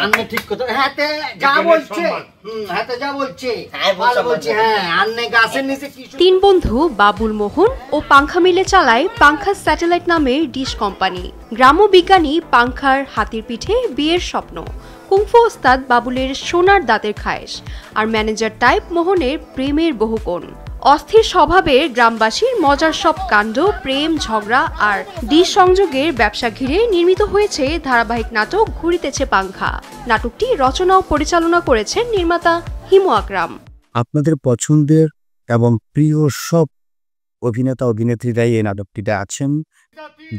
আন্নে ঠিক কথা হাতে যা বলছে হাতে যা বলছে ভালো বলছে হ্যাঁ আন্নে গাছের নিচে কি তিন বন্ধু বাবুল মোহন ও পাংখা মিলে চালায় পাংখা স্যাটেলাইট নামের ডিশ কোম্পানি। গ্রাম্য বিজ্ঞানী পাংখার হাতির পিঠে বিয়ের স্বপ্ন, কুংফু ওস্তাদ বাবুলের সোনার দাঁতের খায়েশ, আর ম্যানেজার টাইপ মোহনের প্রেমের বহুকোণ। অস্থির স্বভাবের গ্রামবাসীর মজার সব কাণ্ড, প্রেম, ঝগড়া আর ডিশ সংযোগের ব্যবসা ঘিরে নির্মিত হয়েছে ধারাবাহিক নাটক ঘুরিতেছে পাংখা। নাটকটি রচনা ও পরিচালনা করেছেন নির্মাতা হিমু আকরাম। আপনাদের পছন্দের এবং প্রিয় সব অভিনেতা অভিনেত্রীরাই এই নাটকটিতে আছেন,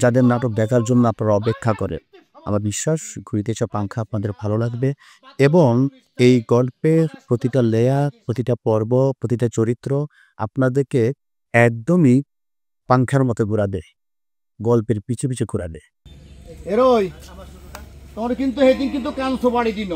যাদের নাটক দেখার জন্য আপনারা অপেক্ষা করেন। আমার বিশ্বাস ঘুরিতেছে পাংখা আপনাদের ভালো লাগবে এবং এই গল্পের প্রতিটা লেয়ার, প্রতিটা পর্ব, প্রতিটা চরিত্র আপনাদেরকে একদমই পাংখার মতো ঘোরা দেয়, গল্পের পিছু পিছু ঘোরা দেয়। এরই তোর কিন্তু হেদিন কিন্তু কানসো বাড়ি দিন।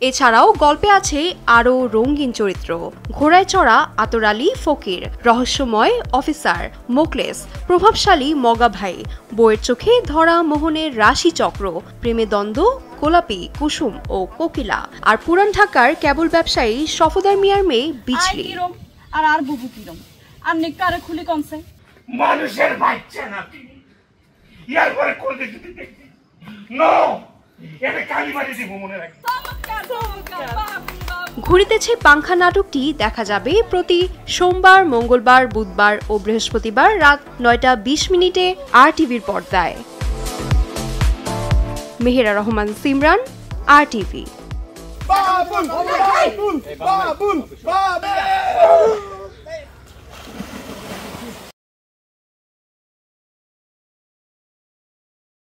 এছাড়াও গল্পে আছে আরও রঙিন চরিত্র, ঘোড়ায় চড়া আতর আলী ফকির, রহস্যময় অফিসার মোকলেস, প্রভাবশালী মগা ভাই, বইয়ের চোখে ধরা মোহনের রাশি চক্র, প্রেমে দ্বন্দ্ব গোলাপি, কুসুম ও কোকিলা, আর পুরান ঢাকার কেবল ব্যবসায়ী সফদার মিয়ার মেয়ে বিছলি। আর বুবু কিরম আর নেকারে খুলি কনছে মানুষের বাচ্চা নাকি ইয়ার পরে কোন দিকে দেখি নো এটা কালিমারি দিব মনে রাখি। ঘুরিতেছে পাংখা নাটকটি দেখা যাবে প্রতি সোমবার, মঙ্গলবার, বুধবার ও বৃহস্পতিবার রাত 9টা 20 RTVর পর্দায়। মেহেরা রহমান সিমরান, RTV।